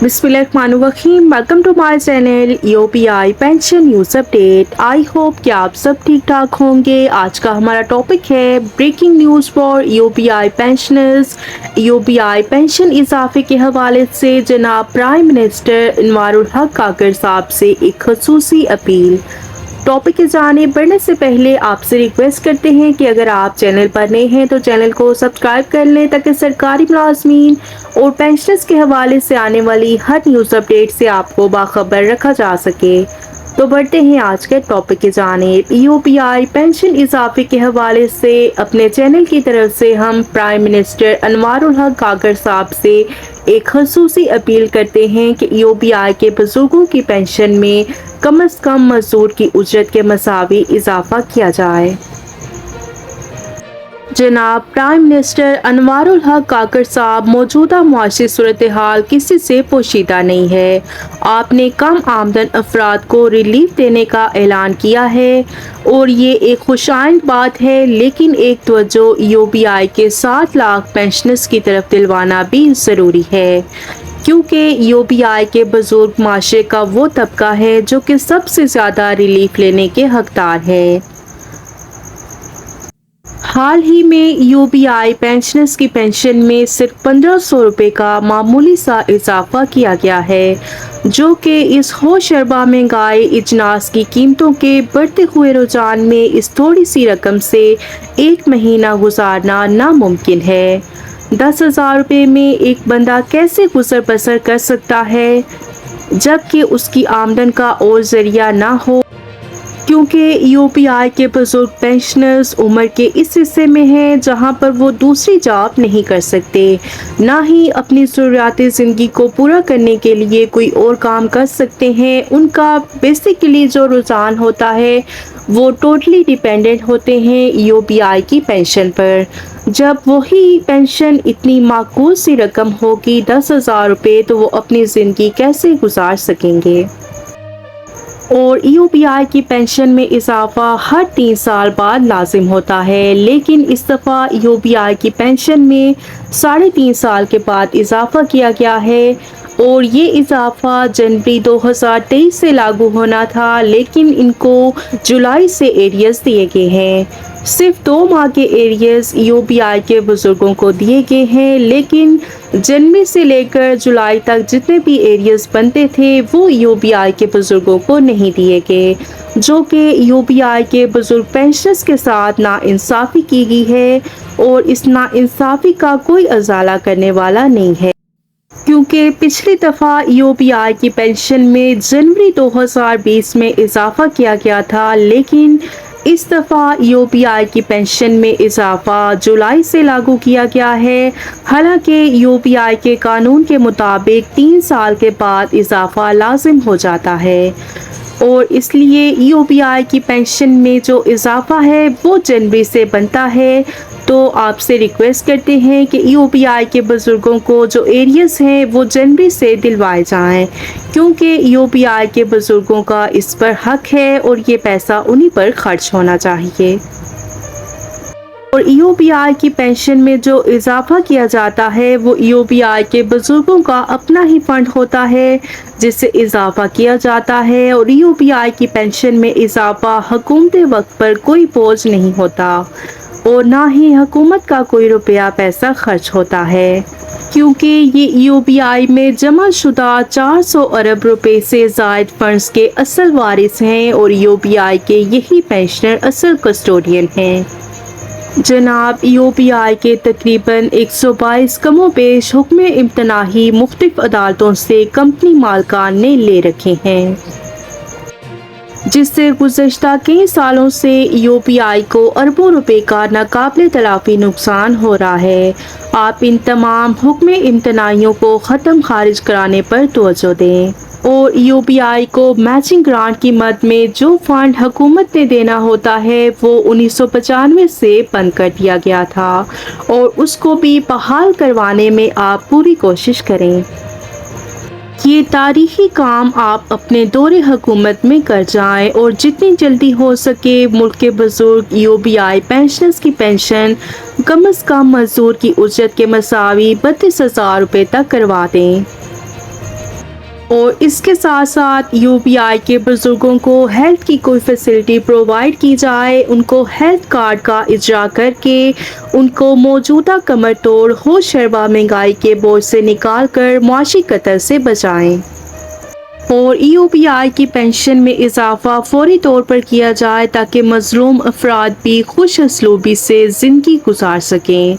बिस्मिल्लाहिर्रहमानिर्रहीम। Welcome to my channel UPI pension news update. I hope कि आप सब ठीक ठाक होंगे। आज का हमारा टॉपिक है breaking news for UPI pensioners. UPI pension इजाफे के हवाले से जनाब प्राइम मिनिस्टर अनवारुल हक काकर साहब से एक खसूसी अपील। टॉपिक की जानिब बढ़ने से पहले आपसे रिक्वेस्ट करते हैं कि अगर आप चैनल पर नए हैं तो चैनल को सब्सक्राइब कर लें ताकि सरकारी मुलाजमीन और पेंशनर्स के हवाले से आने वाली हर न्यूज़ अपडेट से आपको बाखबर रखा जा सके। तो बढ़ते हैं आज के टॉपिक की जानिब। यूपीआई पेंशन इजाफे के हवाले से अपने चैनल की तरफ से हम प्राइम मिनिस्टर अनवारुल हक काकर साहब से एक खसूसी अपील करते हैं कि यूपीआई के बुजुर्गों की पेंशन में कम से कम मजदूर की उजरत के मसावी इजाफा किया जाए। जनाब प्राइम मिनिस्टर अनवारुल हक काकर साहब, मौजूदा मुआशी सूरत हाल किसी से पोशीदा नहीं है। आपने कम आमदन अफराद को रिलीफ देने का ऐलान किया है और ये एक खुशाइंद बात है, लेकिन एक तवज्जो यूपीआई के 7 लाख पेंशनर्स की तरफ दिलवाना भी ज़रूरी है, क्योंकि यूपीआई के बुजुर्ग माशरे का वो तबका है जो कि सबसे ज़्यादा रिलीफ लेने के हकदार है। हाल ही में यूपीआई पेंशनर्स की पेंशन में सिर्फ 1500 रुपये का मामूली सा इजाफा किया गया है, जो कि इस होशरबा महंगाई इजनास की कीमतों के बढ़ते हुए रुझान में इस थोड़ी सी रकम से एक महीना गुजारना नामुमकिन है। 10,000 रुपये में एक बंदा कैसे गुजर बसर कर सकता है जबकि उसकी आमदन का और जरिया ना हो, क्योंकि यूपीआई के बुजुर्ग पेंशनर्स उम्र के इस हिस्से में हैं जहां पर वो दूसरी जॉब नहीं कर सकते, ना ही अपनी ज़रूरियात ज़िंदगी को पूरा करने के लिए कोई और काम कर सकते हैं। उनका बेसिकली जो रुझान होता है वो टोटली डिपेंडेंट होते हैं यूपीआई की पेंशन पर। जब वही पेंशन इतनी माकूल सी रकम होगी 10,000 रुपये, तो वो अपनी ज़िंदगी कैसे गुजार सकेंगे। और यूपीआई की पेंशन में इजाफा हर 3 साल बाद लाजिम होता है, लेकिन इस दफ़ा यूपीआई की पेंशन में 3.5 साल के बाद इजाफा किया गया है और ये इजाफा जनवरी 2023 से लागू होना था, लेकिन इनको जुलाई से एरियर्स दिए गए हैं। सिर्फ 2 माह के एरियर्स यूपीआई के बुजुर्गों को दिए गए हैं, लेकिन जनवरी से लेकर जुलाई तक जितने भी एरियर्स बनते थे वो यूपीआई के बुजुर्गों को नहीं दिए गए, जो कि यूपीआई के बुजुर्ग पेंशनर्स के साथ नाइंसाफ़ी की गई है और इस नाइंसाफ़ी का कोई अजाला करने वाला नहीं है, क्योंकि पिछली दफ़ा यूपीआई की पेंशन में जनवरी 2020 में इजाफा किया गया था, लेकिन इस दफ़ा यूपीआई की पेंशन में इजाफा जुलाई से लागू किया गया है। हालांकि यूपीआई के कानून के मुताबिक 3 साल के बाद इजाफा लाजिम हो जाता है और इसलिए यूपीआई की पेंशन में जो इजाफा है वो जनवरी से बनता है। तो आपसे रिक्वेस्ट करते हैं कि यूपीआई के बुजुर्गों को जो एरियर्स हैं वो जनवरी से दिलवाए जाएं, क्योंकि यूपीआई के बुजुर्गों का इस पर हक है और ये पैसा उन्हीं पर खर्च होना चाहिए। और यूपीआई की पेंशन में जो इजाफा किया जाता है वो यूपीआई के बुजुर्गों का अपना ही फंड होता है जिससे इजाफा किया जाता है, और यूपीआई की पेंशन में इजाफा हुकूमत वक्त पर कोई बोझ नहीं होता और ना ही हुकूमत का कोई रुपया पैसा खर्च होता है, क्योंकि ये यूपीआई में जमा शुदा 400 अरब रुपए से ज़ायद फंड्स के असल वारिस हैं और यूपीआई के यही पेंशनर असल कस्टोडियन हैं। जनाब यूपीआई के तकरीबन 122 कमो पेश हुक्म इम्तनाही मुख्तलिफ अदालतों से कंपनी मालकान ने ले रखे हैं, जिससे गुज़श्ता कई सालों से यूपीआई को अरबों रुपए का नाकाबिले तलाफी नुकसान हो रहा है। आप इन तमाम हुक्म इम्तनाइयों को ख़त्म खारिज कराने पर तवज्जो दें और यूपीआई को मैचिंग ग्रांट की मद में जो फंड हुकूमत ने देना होता है वो 1995 से बंद कर दिया गया था और उसको भी बहाल करवाने में आप पूरी कोशिश करें। ये तारीखी काम आप अपने दौरे हुकूमत में कर जाएं और जितनी जल्दी हो सके मुल्क के बुजुर्ग यूपीआई पेंशनर्स की पेंशन कम से कम मजदूर की उजरत के मसावी 32,000 रुपये तक करवा दें। اور اس کے ساتھ ساتھ UBI کے بزرگوں کو ہیلتھ کی کوئی فیسلٹی پرووائڈ کی جائے، ان کو ہیلتھ کارڈ کا اجرا کر کے ان کو موجودہ کمر توڑ ہوش شربا مہنگائی کے بوجھ سے نکال کر معاشی قطر سے بچائیں۔ اور UBI کی پینشن میں اضافہ فوری طور پر کیا جائے تاکہ مظلوم افراد بھی خوش اسلوبی سے زندگی گزار سکیں۔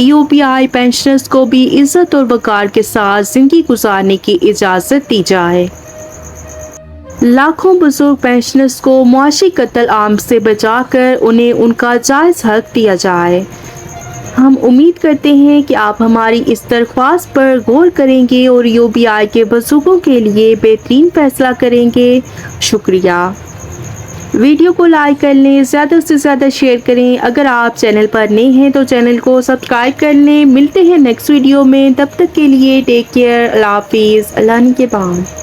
UBI پینشنرز کو بھی عزت اور وقار کے ساتھ زندگی گزارنے کی اجازت دی جائے۔ لاکھوں بزرگ پینشنرز کو معاشی قتل عام سے بچا کر انہیں ان کا جائز حق دیا جائے۔ ہم امید کرتے ہیں کہ آپ ہماری اس درخواست پر غور کریں گے اور UBI کے بزرگوں کے لیے بہترین فیصلہ کریں گے۔ شکریہ۔ ویڈیو کو لائک کر لیں، زیادہ سے زیادہ شیئر کریں۔ اگر آپ چینل پر نئے ہیں تو چینل کو سبسکرائب کر لیں۔ ملتے ہیں نیکسٹ ویڈیو میں، تب تک کے لیے ٹیک کیئر۔ اللہ حافظ۔ اللہ نگہبان۔